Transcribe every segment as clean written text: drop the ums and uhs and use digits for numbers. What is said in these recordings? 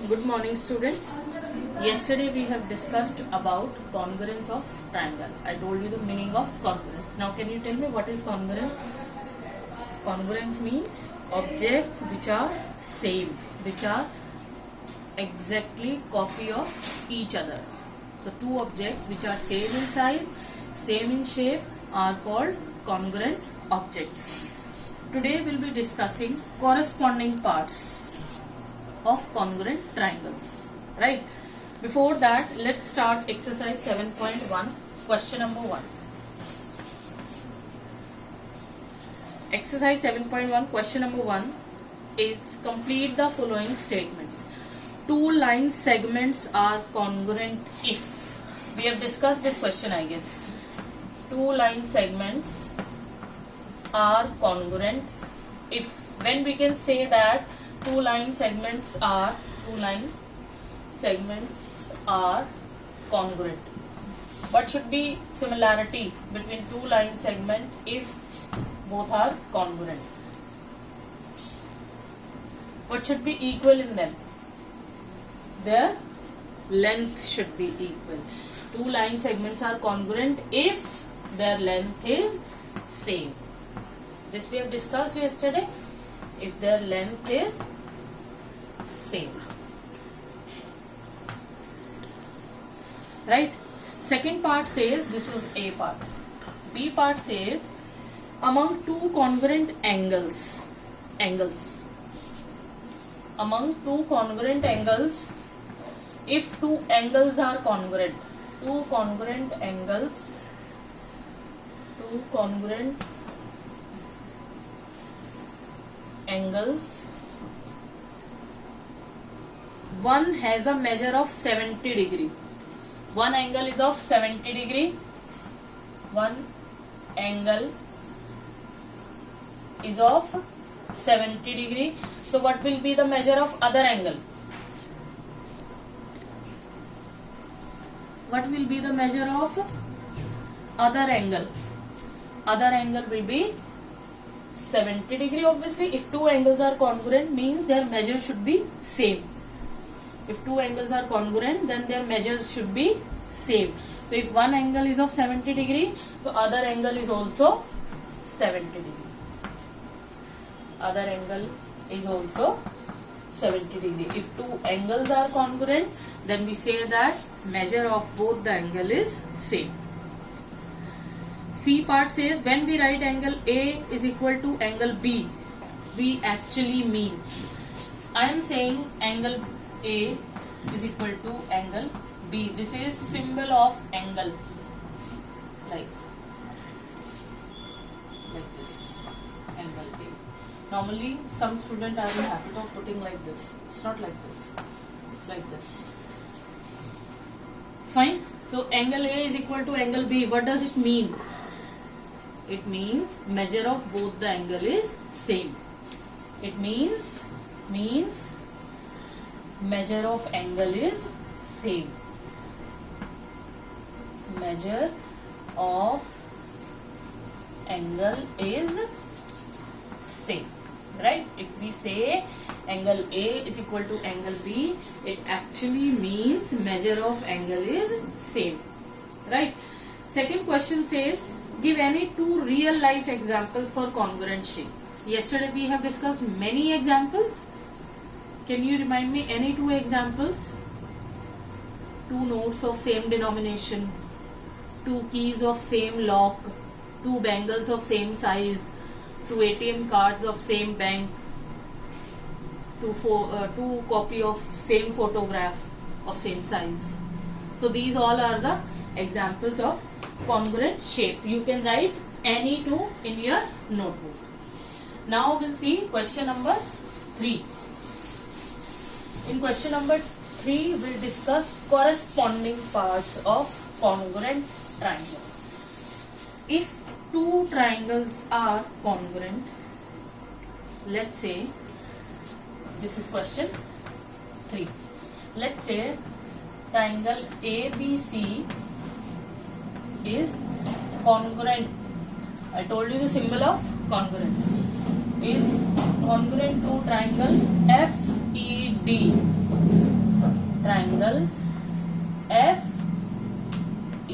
Good morning, students. Yesterday we have discussed about congruence of triangle. I told you the meaning of congruence. Now can you tell me what is congruence? Congruence means objects which are same, which are exactly copy of each other. So two objects which are same in size, same in shape are called congruent objects. Today we will be discussing corresponding parts of congruent triangles, right? Before that, let's start exercise 7.1, question number 1. Exercise 7.1, question number 1 is complete the following statements. Two line segments are congruent if. We have discussed this question, I guess. Two line segments are congruent if. When we can say that two line segments are congruent. What should be similarity between two line segment if both are congruent? What should be equal in them? Their length should be equal. Two line segments are congruent if their length is same. This we have discussed yesterday. If their length is same, right? Second part says, this was A part. B part says, among two congruent angles, among two congruent angles, if two angles are congruent, two congruent angles, one has a measure of 70 degree. One angle is of 70 degree. One angle is of 70 degree. So what will be the measure of other angle? What will be the measure of other angle? Other angle will be 70 degree. Obviously, if two angles are congruent, means their measure should be same. If two angles are congruent, then their measures should be same. So if one angle is of 70 degree, so other angle is also 70 degree. Other angle is also 70 degree. If two angles are congruent, then we say that measure of both the angle is same. C part says, when we write angle A is equal to angle B, we actually mean, I am saying angle A is equal to angle B. This is symbol of angle, like this, angle A. Normally some students are in the habit of putting like this. It's not like this. It's like this. Fine. So angle A is equal to angle B. What does it mean? It means measure of both the angle is same. It means measure of angle is same. Measure of angle is same, right? If we say angle A is equal to angle B, it actually means measure of angle is same, right? Second question says, give any two real life examples for congruent shape. Yesterday we have discussed many examples. Can you remind me any two examples? Two notes of same denomination, two keys of same lock, two bangles of same size, two ATM cards of same bank, two copy of same photograph of same size. So these all are the examples of congruent shape. You can write any two in your notebook. Now we'll see question number 3. In question number 3, we'll discuss corresponding parts of congruent triangle. If two triangles are congruent, let's say, this is question 3. Let's say triangle ABC is congruent. I told you the symbol of congruence is congruent to triangle FED. triangle FED.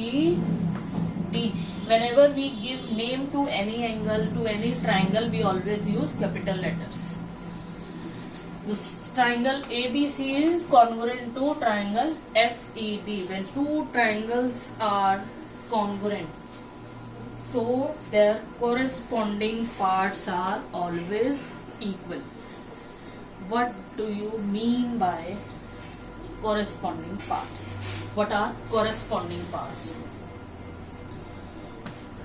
Whenever we give name to any angle, to any triangle, we always use capital letters. This triangle ABC is congruent to triangle FED. When two triangles are congruent, so their corresponding parts are always equal. What do you mean by corresponding parts? What are corresponding parts?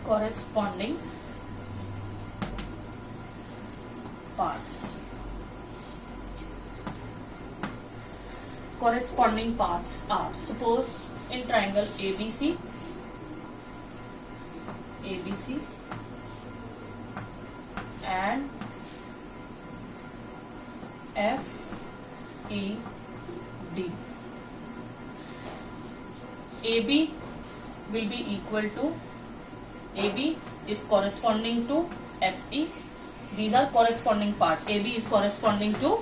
Corresponding parts. Corresponding parts are, suppose in triangle ABC and FED. AB will be equal to, AB is corresponding to FE. These are corresponding part. AB is corresponding to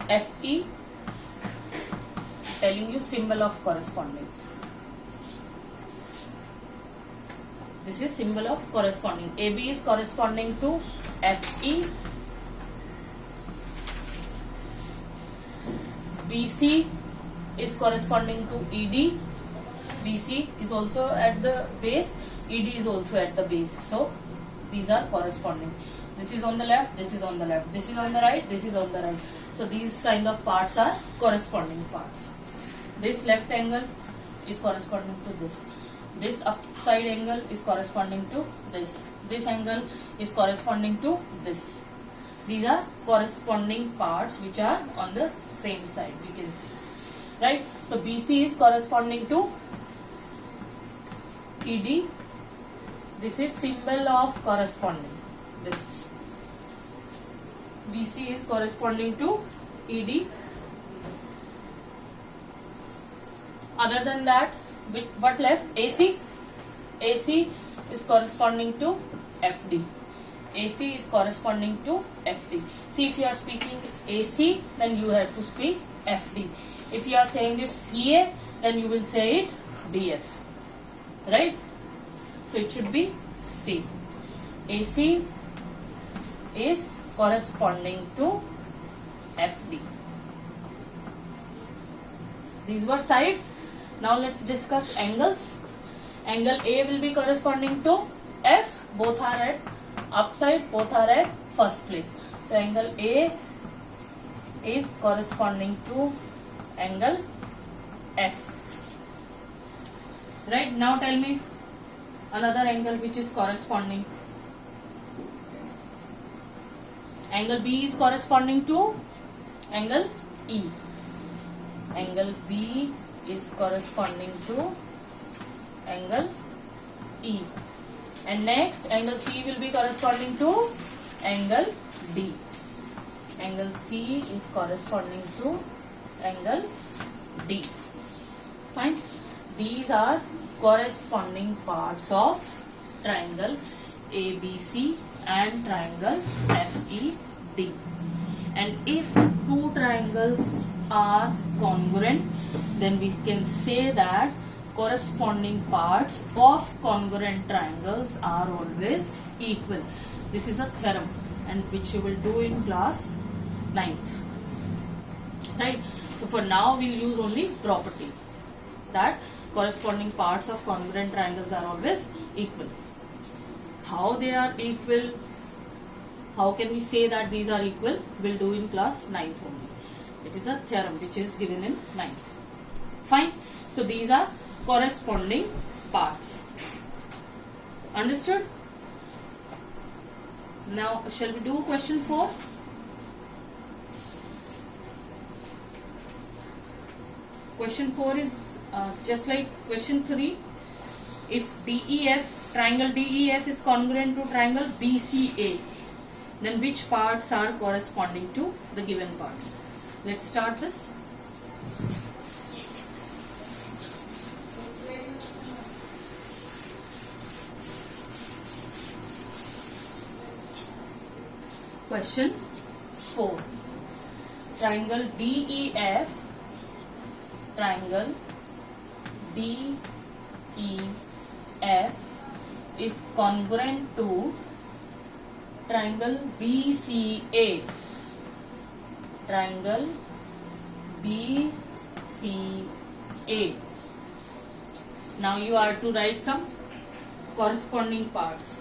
FE. Telling you symbol of corresponding. This is symbol of corresponding. AB is corresponding to FE. BC is corresponding to ED. BC is also at the base. ED is also at the base. So these are corresponding. This is on the left. This is on the left. This is on the right. This is on the right. So these kind of parts are corresponding parts. This left angle is corresponding to this. This upside angle is corresponding to this. This angle is corresponding to this. These are corresponding parts which are on the same side, we can see. Right? So BC is corresponding to ED. This is symbol of corresponding. This BC is corresponding to ED. Other than that, what left? AC. AC is corresponding to FD. AC is corresponding to FD. See, if you are speaking AC, then you have to speak FD. If you are saying it CA, then you will say it DF. Right? So it should be C. AC is corresponding to FD. These were sides. Now let's discuss angles. Angle A will be corresponding to F. Both are at upside, both are at first place. So angle A is corresponding to angle F. Right? Now tell me another angle which is corresponding. Angle B is corresponding to angle E. Angle B is corresponding to angle E. And next, angle C will be corresponding to angle D. Angle C is corresponding to angle D. Fine. These are corresponding parts of triangle ABC and triangle FED. And if two triangles are congruent, then we can say that corresponding parts of congruent triangles are always equal. This is a theorem, and which you will do in class 9th. Right? So for now we will use only property that corresponding parts of congruent triangles are always equal. How they are equal? How can we say that these are equal? We'll do in class 9th only. It is a theorem which is given in 9th. Fine. So these are corresponding parts. Understood? Now shall we do question 4? Question 4 is just like question 3. If DEF, triangle DEF is congruent to triangle BCA, then which parts are corresponding to the given parts? Let's start this. Question 4. Triangle DEF triangle DEF is congruent to triangle BCA. Triangle BCA. Now you are to write some corresponding parts.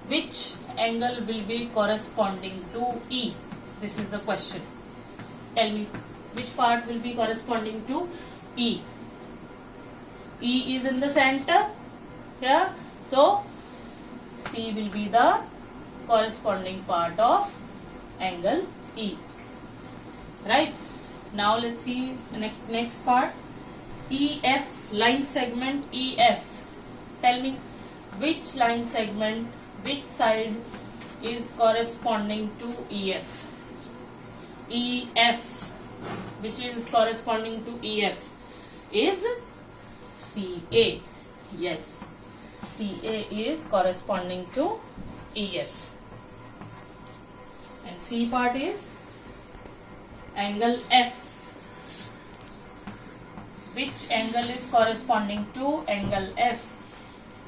Which angle will be corresponding to E? This is the question. Tell me, which part will be corresponding to E? E is in the center here, so C will be the corresponding part of angle E. Right? Now let's see the next part. EF, line segment EF. Tell me, which line segment, which side is corresponding to EF? EF, which is corresponding to EF, is CA. Yes, CA is corresponding to EF. And C part is angle F. Which angle is corresponding to angle F?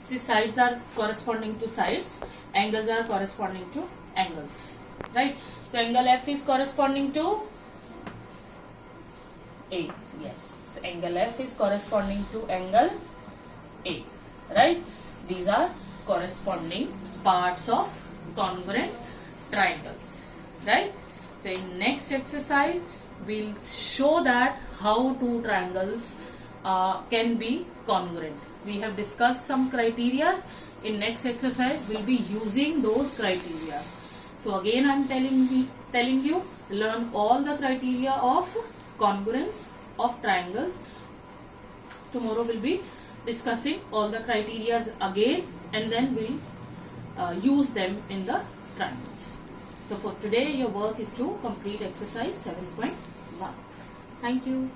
See, sides are corresponding to sides, angles are corresponding to angles, right? So angle F is corresponding to A. Yes, angle F is corresponding to angle A, right? These are corresponding parts of congruent triangles, right? So in next exercise we'll show that how two triangles can be congruent. We have discussed some criteria. In next exercise we'll be using those criteria. So again I'm telling you, learn all the criteria of congruence of triangles. Tomorrow we'll be discussing all the criteria again, and then we'll use them in the triangles. So for today your work is to complete exercise 7.1. Thank you.